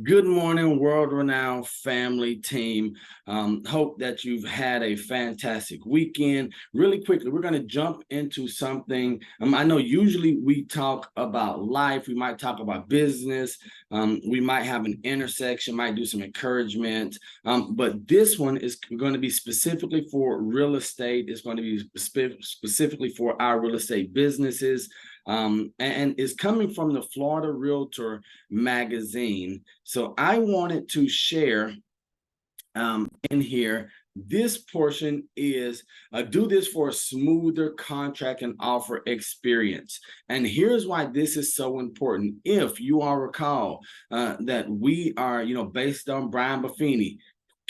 Good morning, world-renowned family team. Hope that you've had a fantastic weekend. Really quickly, we're going to jump into something. I know usually we talk about life, we might talk about business, we might have an intersection, might do some encouragement, but this one is going to be specifically for real estate. It's going to be specifically for our real estate businesses. And is coming from the Florida Realtor magazine. So I wanted to share in here. This portion is do this for a smoother contract and offer experience. And here's why this is so important. If you all recall that we are, based on Brian Buffini,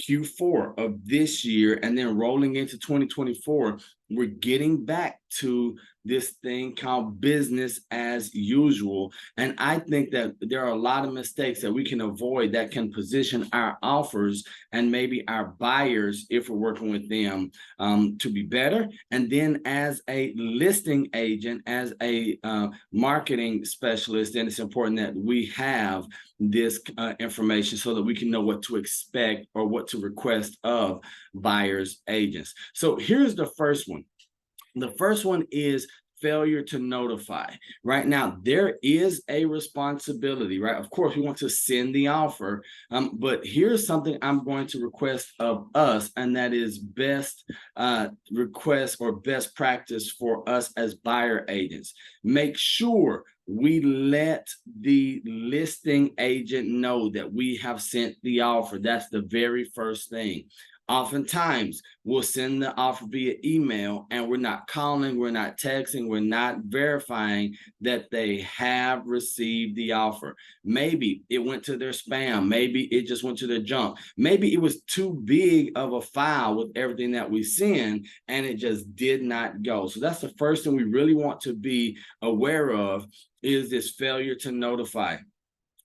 Q4 of this year and then rolling into 2024, we're getting back to this thing called business as usual. And I think that there are a lot of mistakes that we can avoid that can position our offers and maybe our buyers, if we're working with them, to be better. And then as a listing agent, as a marketing specialist, then it's important that we have this information so that we can know what to expect or what to request of buyers agents. So here's the first one. The first one is failure to notify. Right now, there is a responsibility, right? Of course, we want to send the offer, but here's something I'm going to request of us, and that is best request or best practice for us as buyer agents. Make sure we let the listing agent know that we have sent the offer. That's the very first thing. Oftentimes, we'll send the offer via email and we're not calling, we're not texting, we're not verifying that they have received the offer. Maybe it went to their spam, maybe it just went to their junk, maybe it was too big of a file with everything that we send and it just did not go. So that's the first thing we really want to be aware of, is this failure to notify.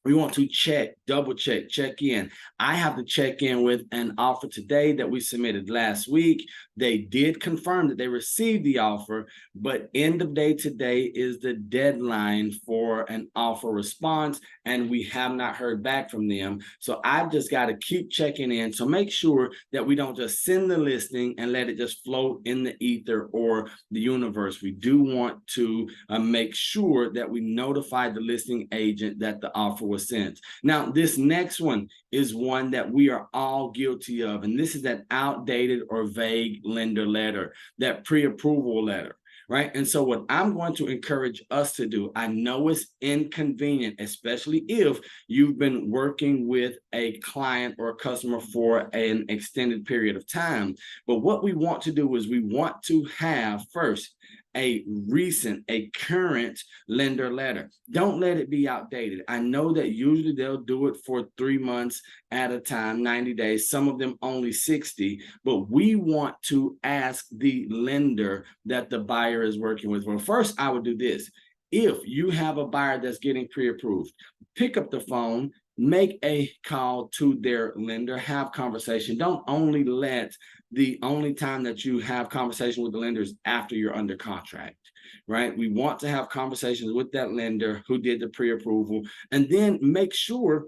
We want to check, double check, check in. I have to check in with an offer today that we submitted last week. They did confirm that they received the offer, but end of day today is the deadline for an offer response, and we have not heard back from them. So I've just got to keep checking in. So make sure that we don't just send the listing and let it just float in the ether or the universe. We do want to make sure that we notify the listing agent that the offer was sent. Now, this next one is one that we are all guilty of, and this is that outdated or vague lender letter, that pre-approval letter, right? And so what I'm going to encourage us to do, I know it's inconvenient, especially if you've been working with a client or a customer for an extended period of time, but what we want to do is we want to have first a current lender letter. Don't let it be outdated. I know that usually they'll do it for 3 months at a time, 90 days, some of them only 60, but we want to ask the lender that the buyer is working with. Well, first I would do this. If you have a buyer that's getting pre-approved, pick up the phone, make a call to their lender, have conversation. Don't only let the only time that you have conversation with the lender is after you're under contract, right? We want to have conversations with that lender who did the pre-approval, and then make sure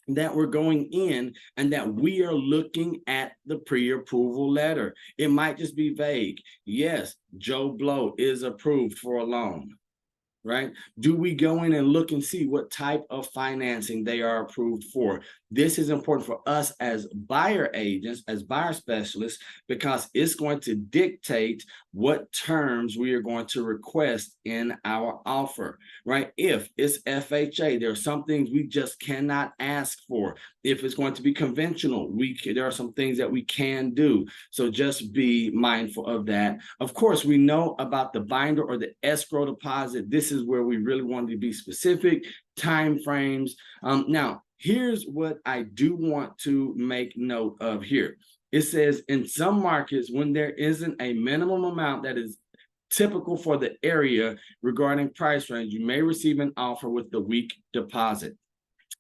that we're going in and that we are looking at the pre-approval letter. It might just be vague. Yes, Joe Blow is approved for a loan. Right? Do we go in and look and see what type of financing they are approved for? This is important for us as buyer agents, as buyer specialists, because it's going to dictate what terms we are going to request in our offer, right? If it's FHA, there are some things we just cannot ask for. If it's going to be conventional, there are some things that we can do. So just be mindful of that. Of course, we know about the binder or the escrow deposit. This is where we really want to be specific, time frames. Now, here's what I do want to make note of here. It says in some markets, when there isn't a minimum amount that is typical for the area regarding price range, you may receive an offer with the week deposit.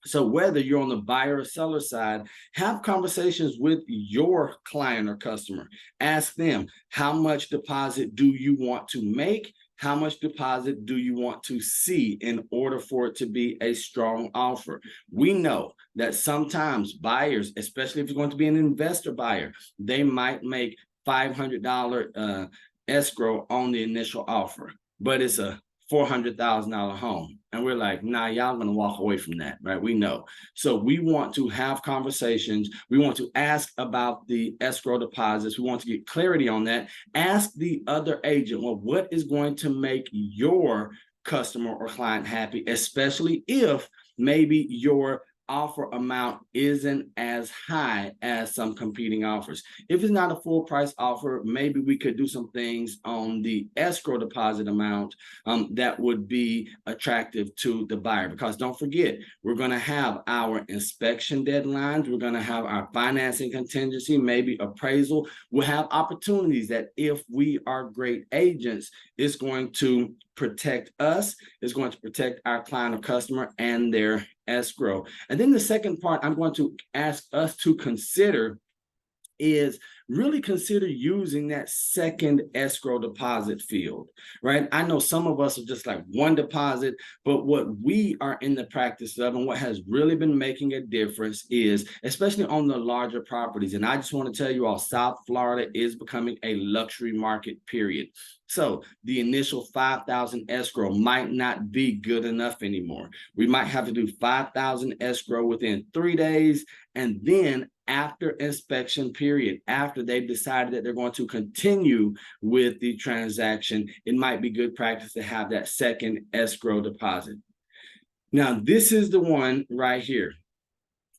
So whether you're on the buyer or seller side, have conversations with your client or customer. Ask them, how much deposit do you want to make? How much deposit do you want to see in order for it to be a strong offer? We know that sometimes buyers, especially if you're going to be an investor buyer, they might make $500 escrow on the initial offer, but it's a $400,000 home. And we're like, nah, y'all gonna walk away from that, right? We know. So we want to have conversations. We want to ask about the escrow deposits. We want to get clarity on that. Ask the other agent, well, what is going to make your customer or client happy, especially if maybe your offer amount isn't as high as some competing offers. If it's not a full price offer, maybe we could do some things on the escrow deposit amount that would be attractive to the buyer. Because don't forget, we're going to have our inspection deadlines. We're going to have our financing contingency, maybe appraisal. We'll have opportunities that if we are great agents, it's going to protect us, it's going to protect our client or customer and their escrow. And then the second part I'm going to ask us to consider is really consider using that second escrow deposit field, right? I know some of us are just like one deposit, but what we are in the practice of and what has really been making a difference is, especially on the larger properties, and I just want to tell you all, South Florida is becoming a luxury market, period. So the initial 5,000 escrow might not be good enough anymore. We might have to do 5,000 escrow within 3 days, and then after inspection period, after they've decided that they're going to continue with the transaction, it might be good practice to have that second escrow deposit. Now, this is the one right here.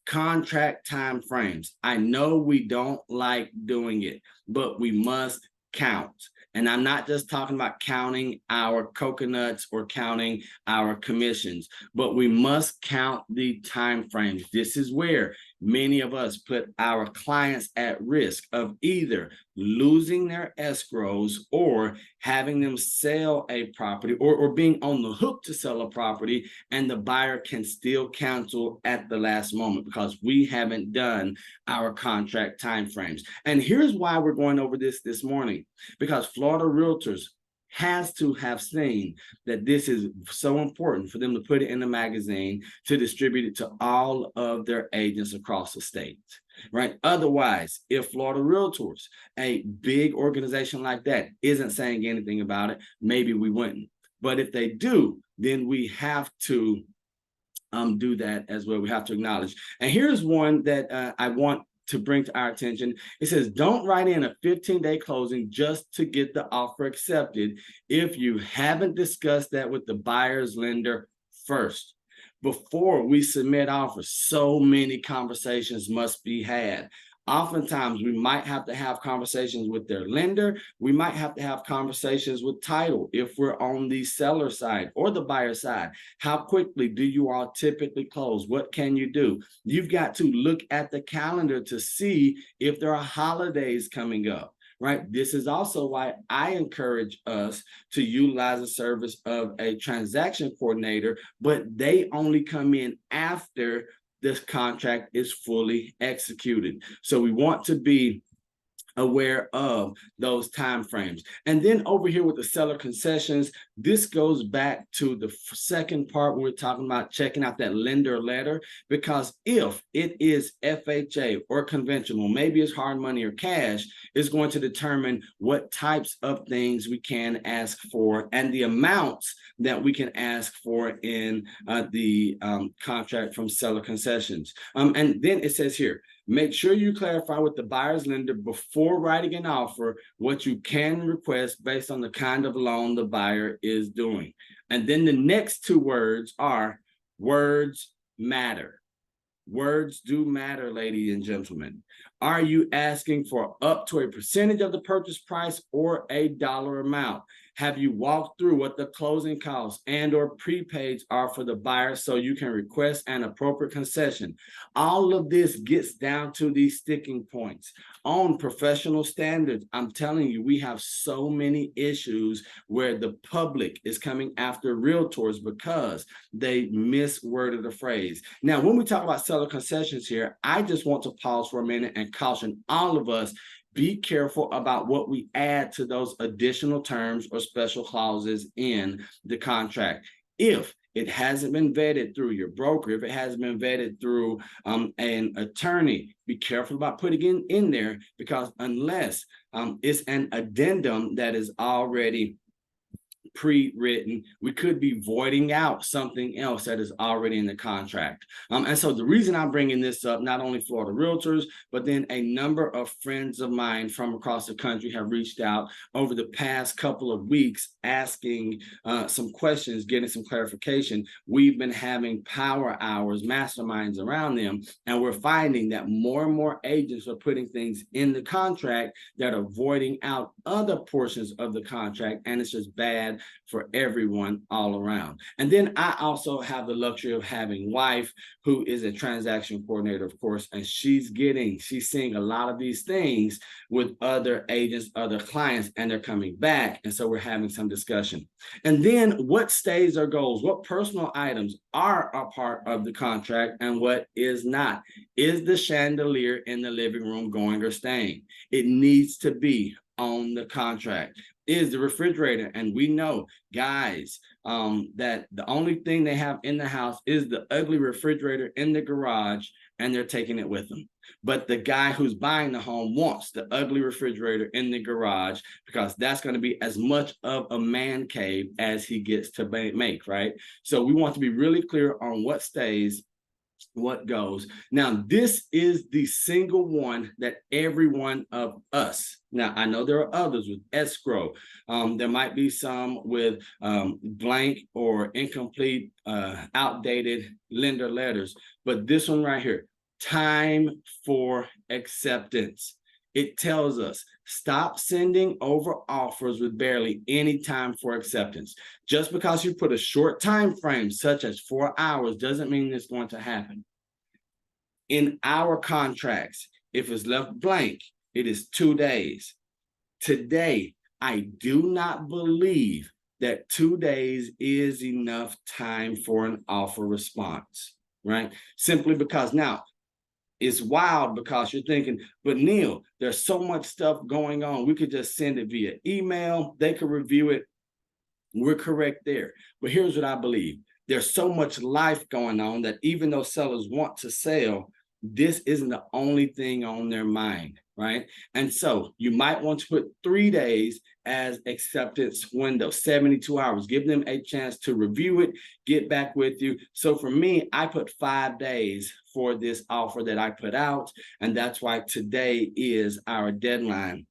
Contract time frames. I know we don't like doing it, but we must count. And I'm not just talking about counting our coconuts or counting our commissions, but we must count the time frames. This is where many of us put our clients at risk of either losing their escrows or having them sell a property or being on the hook to sell a property, and the buyer can still cancel at the last moment because we haven't done our contract timeframes. And here's why we're going over this morning, because Florida Realtors has to have seen that this is so important for them to put it in the magazine to distribute it to all of their agents across the state, right? Otherwise, if Florida Realtors, a big organization like that, isn't saying anything about it, maybe we wouldn't. But if they do, then we have to do that as well. We have to acknowledge. And here's one that I want to bring to our attention. It says, don't write in a 15-day closing just to get the offer accepted if you haven't discussed that with the buyer's lender first. Before we submit offers, so many conversations must be had. Oftentimes, we might have to have conversations with their lender. We might have to have conversations with title if we're on the seller side or the buyer side. How quickly do you all typically close? What can you do? You've got to look at the calendar to see if there are holidays coming up, right? This is also why I encourage us to utilize the service of a transaction coordinator, but they only come in after this contract is fully executed. So we want to be aware of those time frames. And then over here with the seller concessions, this goes back to the second part when we're talking about checking out that lender letter, because if it is FHA or conventional, maybe it's hard money or cash, is going to determine what types of things we can ask for and the amounts that we can ask for in the contract from seller concessions. And then it says here, make sure you clarify with the buyer's lender before writing an offer what you can request based on the kind of loan the buyer is doing. And then the next two words are words matter. Words do matter, ladies and gentlemen. Are you asking for up to a percentage of the purchase price or a dollar amount? Have you walked through what the closing costs and or prepaids are for the buyer so you can request an appropriate concession? All of this gets down to these sticking points. On professional standards, I'm telling you, we have so many issues where the public is coming after realtors because they misworded a phrase. Now, when we talk about seller concessions here, I just want to pause for a minute and caution all of us. be careful about what we add to those additional terms or special clauses in the contract. If it hasn't been vetted through your broker, if it hasn't been vetted through an attorney, be careful about putting it in there, because unless it's an addendum that is already pre-written, we could be voiding out something else that is already in the contract. And so the reason I'm bringing this up, not only Florida Realtors, but then a number of friends of mine from across the country have reached out over the past couple of weeks asking some questions, getting some clarification. We've been having power hours, masterminds around them, and we're finding that more and more agents are putting things in the contract that are voiding out other portions of the contract, and it's just bad for everyone all around. And then I also have the luxury of having wife who is a transaction coordinator, of course, and she's seeing a lot of these things with other agents, other clients, and they're coming back. And so we're having some discussion. And then what stays or goes, what personal items are a part of the contract and what is not? Is the chandelier in the living room going or staying? It needs to be on the contract. Is the refrigerator, and we know, guys, that the only thing they have in the house is the ugly refrigerator in the garage, and they're taking it with them. But the guy who's buying the home wants the ugly refrigerator in the garage, because that's going to be as much of a man cave as he gets to make, right? So we want to be really clear on what stays, what goes. Now, this is the single one that every one of us, now I know there are others with escrow, there might be some with blank or incomplete, outdated lender letters, but this one right here, time for acceptance. It tells us, stop sending over offers with barely any time for acceptance. Just because you put a short time frame, such as 4 hours, doesn't mean it's going to happen. In our contracts, if it's left blank, it is 2 days. Today, I do not believe that 2 days is enough time for an offer response, right? Simply because now, it's wild, because you're thinking, but Neil, there's so much stuff going on. We could just send it via email. They could review it. We're correct there. But here's what I believe. There's so much life going on that even though sellers want to sell, this isn't the only thing on their mind, right? And so you might want to put 3 days as acceptance window, 72 hours. Give them a chance to review it, get back with you. So for me, I put 5 days for this offer that I put out, and that's why today is our deadline.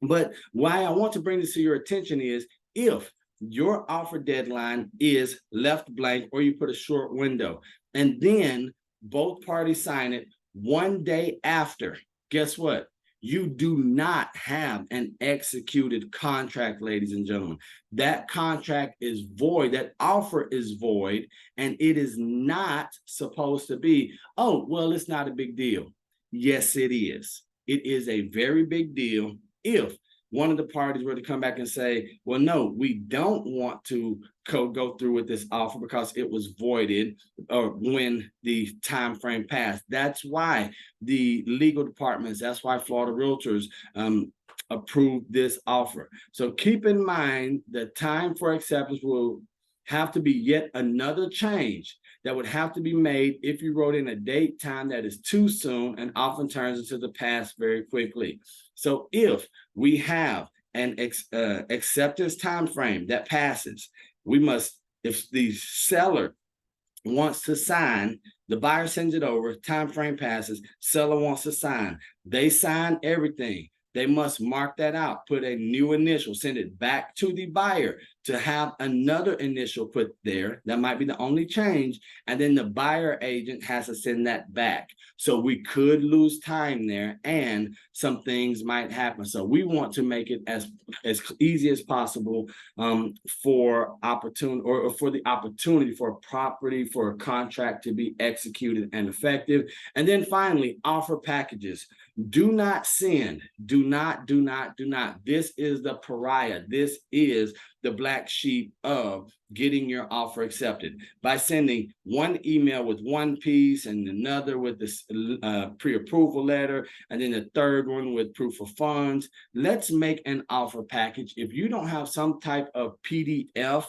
But why I want to bring this to your attention is, if your offer deadline is left blank or you put a short window, and then both parties sign it 1 day after, guess what? You do not have an executed contract, ladies and gentlemen. That contract is void. That offer is void, and it is not supposed to be, oh, well, it's not a big deal. Yes, it is. It is a very big deal if one of the parties were to come back and say, well, no, we don't want to go through with this offer because it was voided or when the time frame passed. That's why the legal departments, that's why Florida Realtors approved this offer. So keep in mind the time for acceptance will have to be yet another change that would have to be made if you wrote in a date time that is too soon and often turns into the past very quickly. So if we have an acceptance time frame that passes, we must, if the seller wants to sign, the buyer sends it over, time frame passes, seller wants to sign, they sign everything. They must mark that out, put a new initial, send it back to the buyer to have another initial put there. That might be the only change. And then the buyer agent has to send that back. So we could lose time there and some things might happen. So we want to make it as easy as possible for opportunity or for the opportunity for a property, for a contract to be executed and effective. And then finally, offer packages. Do not send, do not. This is the pariah. This is the black sheep of getting your offer accepted by sending one email with one piece and another with this pre-approval letter, and then the third one with proof of funds. Let's make an offer package. If you don't have some type of PDF,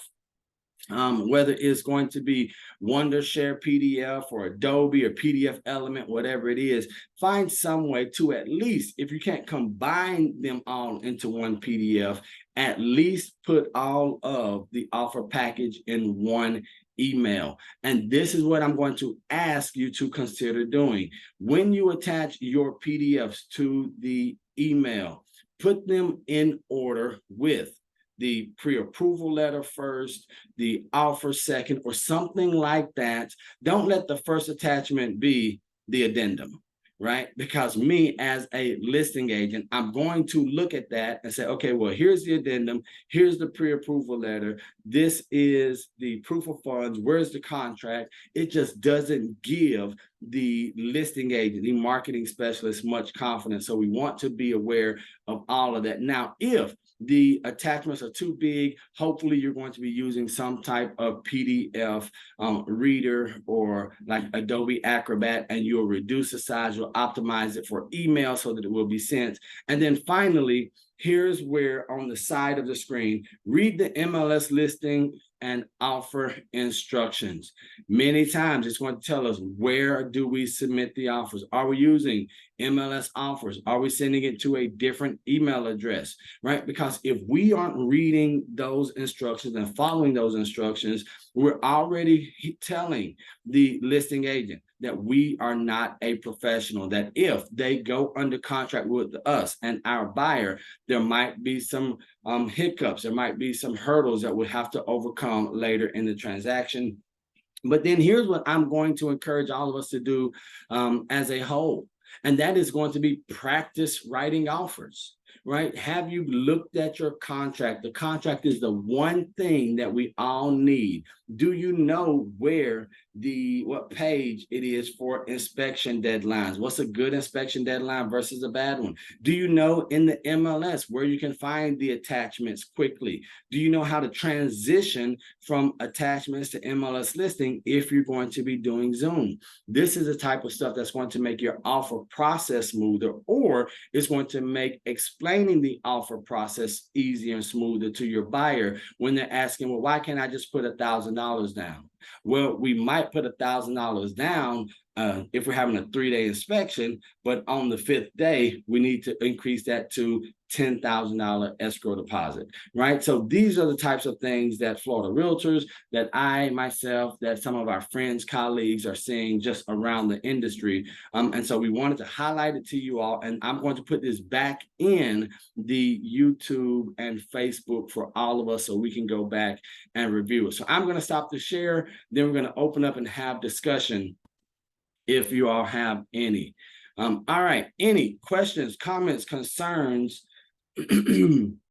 whether it's going to be Wondershare PDF or Adobe or PDF Element, whatever it is, find some way to, at least, if you can't combine them all into one PDF, at least put all of the offer package in one email. And this is what I'm going to ask you to consider doing. When you attach your PDFs to the email, put them in order with the pre-approval letter first, the offer second, or something like that. Don't let the first attachment be the addendum, right? Because me as a listing agent, I'm going to look at that and say, okay, well, here's the addendum, here's the pre-approval letter, this is the proof of funds, where's the contract? It just doesn't give the listing agent, the marketing specialist, much confidence. So we want to be aware of all of that. Now, if the attachments are too big, hopefully you're going to be using some type of PDF reader or like Adobe Acrobat, and you'll reduce the size, you'll optimize it for email so that it will be sent. And then finally, here's where on the side of the screen, read the MLS listing and offer instructions. Many times it's going to tell us, where do we submit the offers? Are we using MLS offers? Are we sending it to a different email address, right? Because if we aren't reading those instructions and following those instructions, we're already telling the listing agent that we are not a professional, that if they go under contract with us and our buyer, there might be some hiccups, there might be some hurdles that we have to overcome later in the transaction. But then here's what I'm going to encourage all of us to do as a whole, and that is going to be practice writing offers. Right? Have you looked at your contract? The contract is the one thing that we all need. Do you know what page it is for inspection deadlines? What's a good inspection deadline versus a bad one? Do you know in the MLS where you can find the attachments quickly? Do you know how to transition from attachments to MLS listing if you're going to be doing Zoom? This is the type of stuff that's going to make your offer process smoother, or it's going to make explaining the offer process easier and smoother to your buyer when they're asking, well, why can't I just put $1,000 down? Well, we might put $1,000 down if we're having a 3-day inspection, but on the 5th day, we need to increase that to $10,000 escrow deposit, right? So these are the types of things that Florida Realtors, that I, myself, that some of our friends, colleagues are seeing just around the industry. And so we wanted to highlight it to you all. And I'm going to put this back in the YouTube and Facebook for all of us so we can go back and review it. So I'm going to stop the share. Then we're going to open up and have discussion if you all have any. All right, any questions, comments, concerns